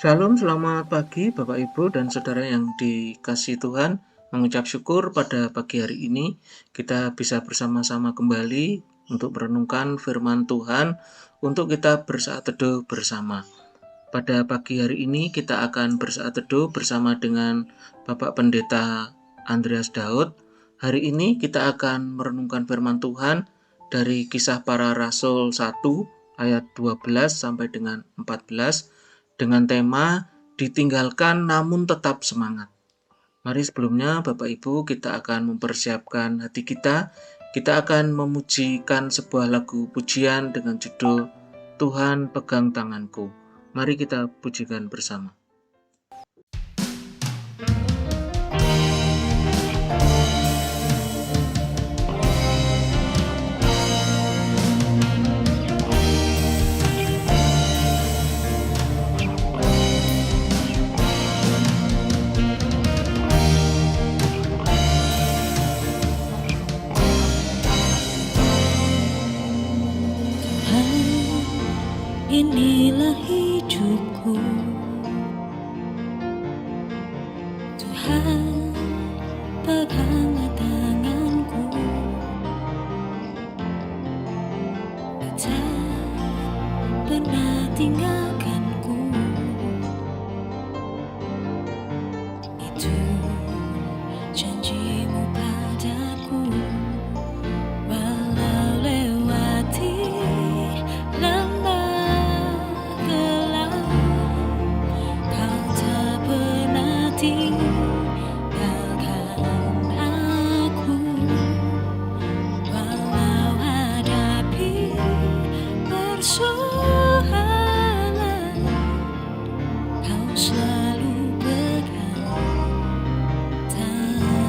Shalom, selamat pagi Bapak Ibu dan Saudara yang dikasihi Tuhan. Mengucap syukur pada pagi hari ini kita bisa bersama-sama kembali untuk merenungkan firman Tuhan, untuk kita bersaat teduh bersama. Pada pagi hari ini kita akan bersaat teduh bersama dengan Bapak Pendeta Andreas Daud. Hari ini kita akan merenungkan firman Tuhan dari Kisah Para Rasul 1 ayat 12 sampai dengan 14 dengan tema ditinggalkan namun tetap semangat. Mari sebelumnya Bapak Ibu kita akan mempersiapkan hati kita. Kita akan memujikan sebuah lagu pujian dengan judul Tuhan Pegang Tanganku. Mari kita pujikan bersama. Inilah hidupku, Tuhan peganglah tanganku, tak pernah tinggalkanku. Itu janjimu padaku, walau lewati lembah gelap, kau tak pernah tinggalkan aku. Walau hadapi persoalan, kau selalu pegang tanganku.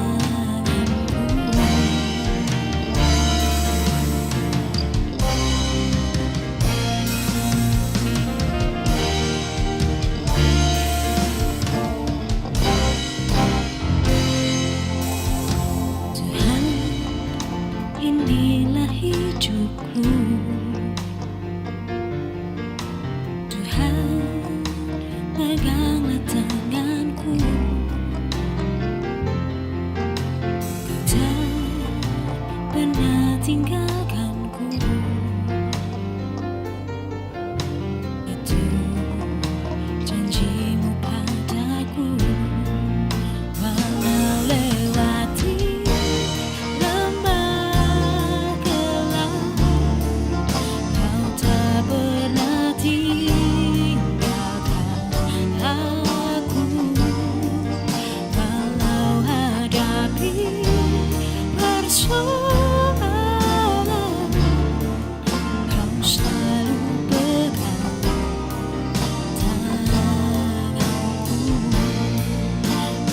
Tuhan, inilah hidupku, Tuhan peganglah tanganku, kau tak pernah tinggalkanku. Itu janjimu padaku, walau lewati lembah gelap, kau tak pernah tinggalkan aku. Walau hadapi persoalan, kau selalu pegang tanganku.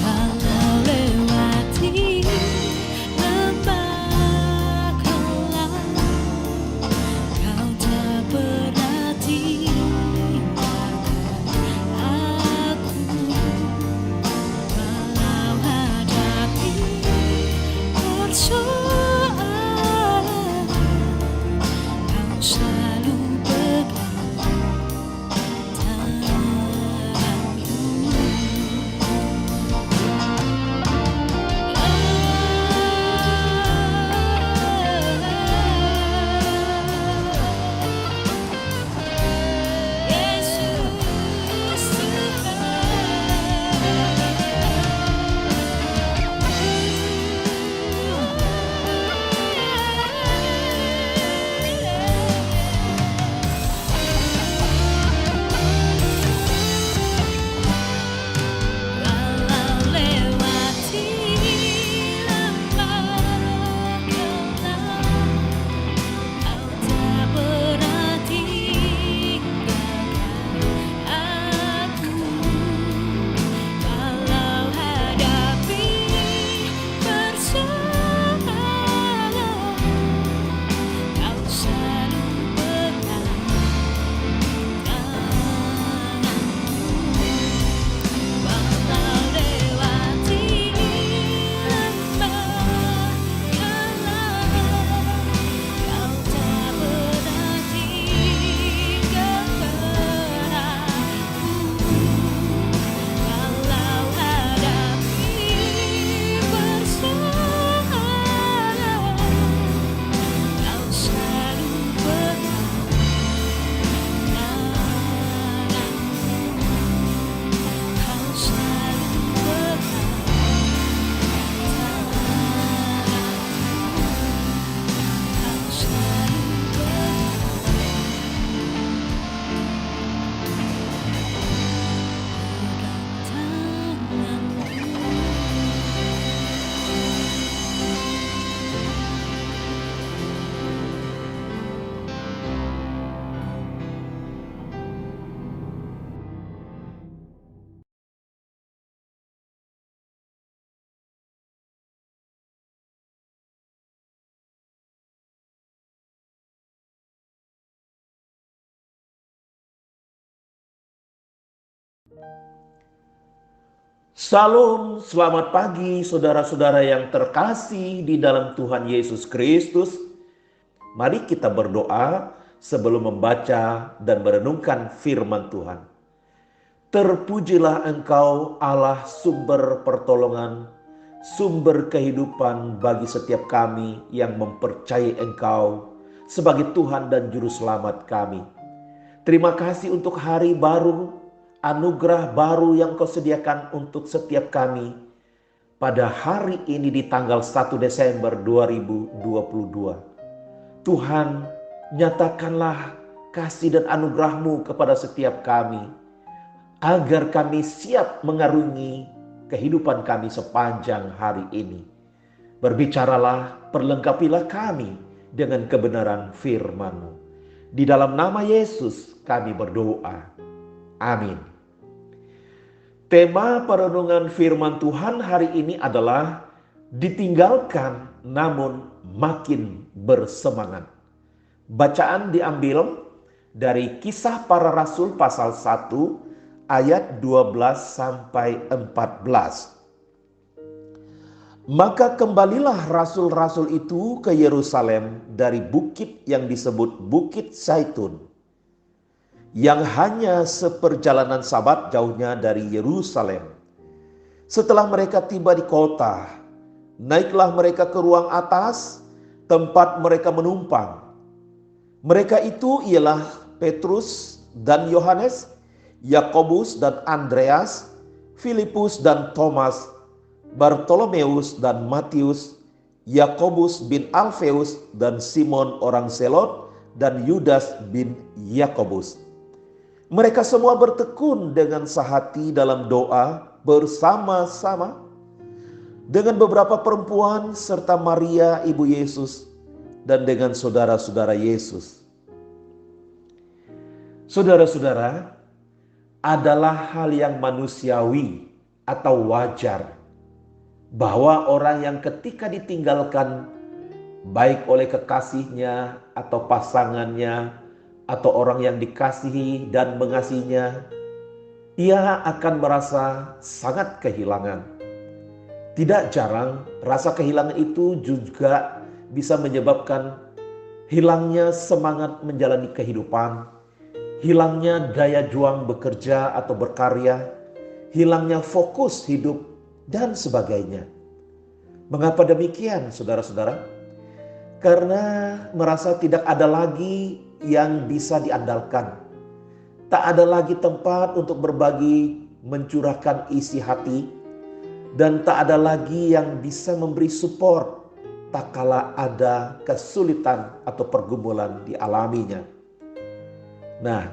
Walau lewati lembah gelap, kau tak pernah tinggalkan aku. Walau hadapi persoalan, Salam, selamat pagi saudara-saudara yang terkasih di dalam Tuhan Yesus Kristus. Mari kita berdoa sebelum membaca dan merenungkan firman Tuhan. Terpujilah Engkau Allah sumber pertolongan, sumber kehidupan bagi setiap kami yang mempercayai Engkau sebagai Tuhan dan Juru Selamat kami. Terima kasih untuk hari baru, anugerah baru yang Kau sediakan untuk setiap kami pada hari ini di tanggal 1 Desember 2022. Tuhan, nyatakanlah kasih dan anugerah-Mu kepada setiap kami, agar kami siap mengarungi kehidupan kami sepanjang hari ini. Berbicaralah, perlengkapilah kami dengan kebenaran firman-Mu. Di dalam nama Yesus kami berdoa. Amin. Tema perenungan firman Tuhan hari ini adalah ditinggalkan namun makin bersemangat. Bacaan diambil dari Kisah Para Rasul pasal 1 ayat 12 sampai 14. Maka kembalilah rasul-rasul itu ke Yerusalem dari bukit yang disebut Bukit Zaitun, yang hanya seperjalanan Sabat jauhnya dari Yerusalem. Setelah mereka tiba di kota, naiklah mereka ke ruang atas, tempat mereka menumpang. Mereka itu ialah Petrus dan Yohanes, Yakobus dan Andreas, Filipus dan Thomas, Bartolomeus dan Matius, Yakobus bin Alfeus dan Simon orang Zelot, dan Yudas bin Yakobus. Mereka semua bertekun dengan sehati dalam doa bersama-sama dengan beberapa perempuan serta Maria ibu Yesus dan dengan saudara-saudara Yesus. Saudara-saudara, adalah hal yang manusiawi atau wajar bahwa orang yang ketika ditinggalkan baik oleh kekasihnya atau pasangannya atau orang yang dikasihi dan mengasihinya, ia akan merasa sangat kehilangan. Tidak jarang rasa kehilangan itu juga bisa menyebabkan hilangnya semangat menjalani kehidupan, hilangnya daya juang bekerja atau berkarya, hilangnya fokus hidup, dan sebagainya. Mengapa demikian, saudara-saudara? Karena merasa tidak ada lagi yang bisa diandalkan. Tak ada lagi tempat untuk berbagi, mencurahkan isi hati, dan tak ada lagi yang bisa memberi support tak kala ada kesulitan atau pergumulan dialaminya. Nah,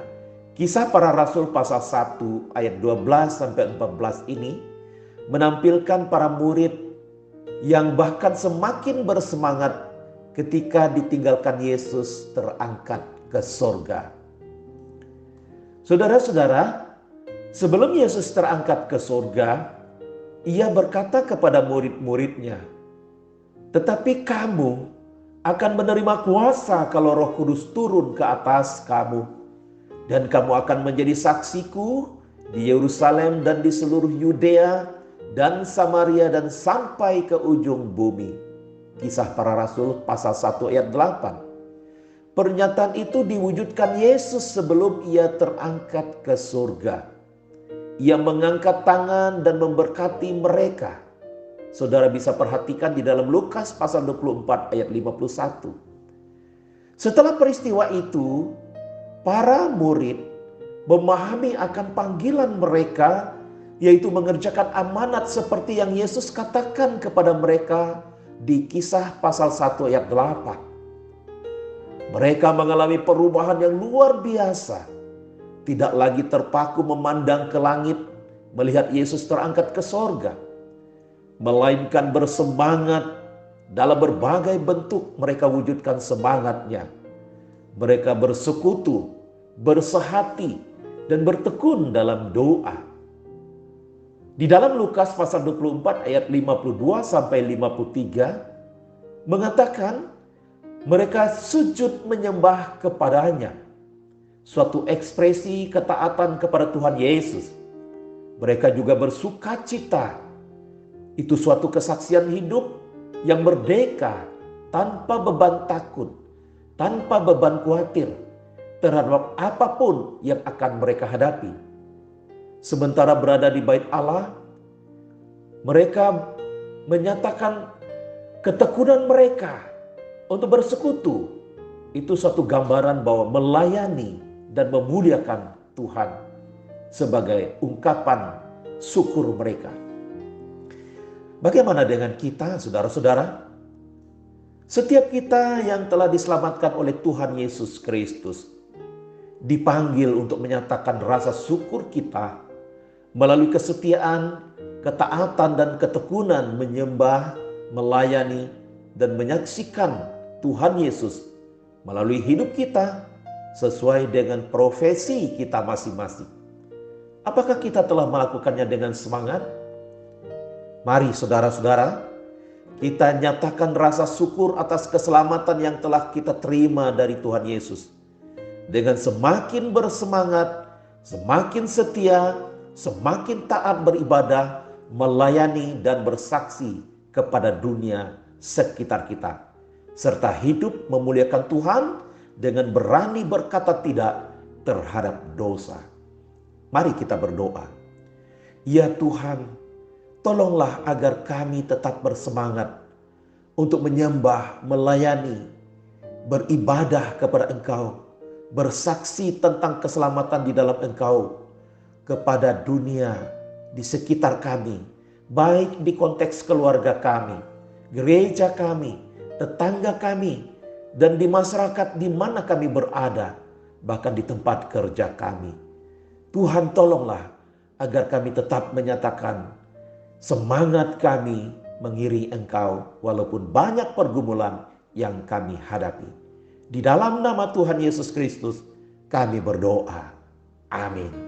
Kisah Para Rasul pasal 1 ayat 12 sampai 14 ini menampilkan para murid yang bahkan semakin bersemangat ketika ditinggalkan Yesus terangkat ke sorga. Saudara-saudara, sebelum Yesus terangkat ke sorga, ia berkata kepada murid-muridnya, "Tetapi kamu akan menerima kuasa kalau Roh Kudus turun ke atas kamu. Dan kamu akan menjadi saksiku di Yerusalem dan di seluruh Yudea dan Samaria dan sampai ke ujung bumi." Kisah Para Rasul pasal 1 ayat 8. Pernyataan itu diwujudkan Yesus sebelum ia terangkat ke surga. Ia mengangkat tangan dan memberkati mereka. Saudara bisa perhatikan di dalam Lukas pasal 24 ayat 51. Setelah peristiwa itu, para murid memahami akan panggilan mereka, yaitu mengerjakan amanat seperti yang Yesus katakan kepada mereka di Kisah pasal 1 ayat 8. Mereka mengalami perubahan yang luar biasa. Tidak lagi terpaku memandang ke langit, melihat Yesus terangkat ke sorga, melainkan bersemangat dalam berbagai bentuk mereka wujudkan semangatnya. Mereka bersekutu, bersehati, dan bertekun dalam doa. Di dalam Lukas pasal 24 ayat 52 sampai 53 mengatakan mereka sujud menyembah kepadanya. Suatu ekspresi ketaatan kepada Tuhan Yesus. Mereka juga bersuka cita. Itu suatu kesaksian hidup yang merdeka, tanpa beban takut, tanpa beban khawatir terhadap apapun yang akan mereka hadapi. Sementara berada di bait Allah, mereka menyatakan ketekunan mereka untuk bersekutu. Itu suatu gambaran bahwa melayani dan memuliakan Tuhan sebagai ungkapan syukur mereka. Bagaimana dengan kita, saudara-saudara? Setiap kita yang telah diselamatkan oleh Tuhan Yesus Kristus dipanggil untuk menyatakan rasa syukur kita melalui kesetiaan, ketaatan, dan ketekunan menyembah, melayani, dan menyaksikan Tuhan Yesus melalui hidup kita sesuai dengan profesi kita masing-masing. Apakah kita telah melakukannya dengan semangat? Mari saudara-saudara, kita nyatakan rasa syukur atas keselamatan yang telah kita terima dari Tuhan Yesus. Dengan semakin bersemangat, semakin setia, semakin taat beribadah, melayani dan bersaksi kepada dunia sekitar kita. Serta hidup memuliakan Tuhan dengan berani berkata tidak terhadap dosa. Mari kita berdoa. Ya Tuhan, tolonglah agar kami tetap bersemangat untuk menyembah, melayani, beribadah kepada Engkau, bersaksi tentang keselamatan di dalam Engkau kepada dunia di sekitar kami, baik di konteks keluarga kami, gereja kami, tetangga kami, dan di masyarakat di mana kami berada, bahkan di tempat kerja kami. Tuhan, tolonglah agar kami tetap menyatakan semangat kami mengiringi Engkau walaupun banyak pergumulan yang kami hadapi. Di dalam nama Tuhan Yesus Kristus kami berdoa. Amin.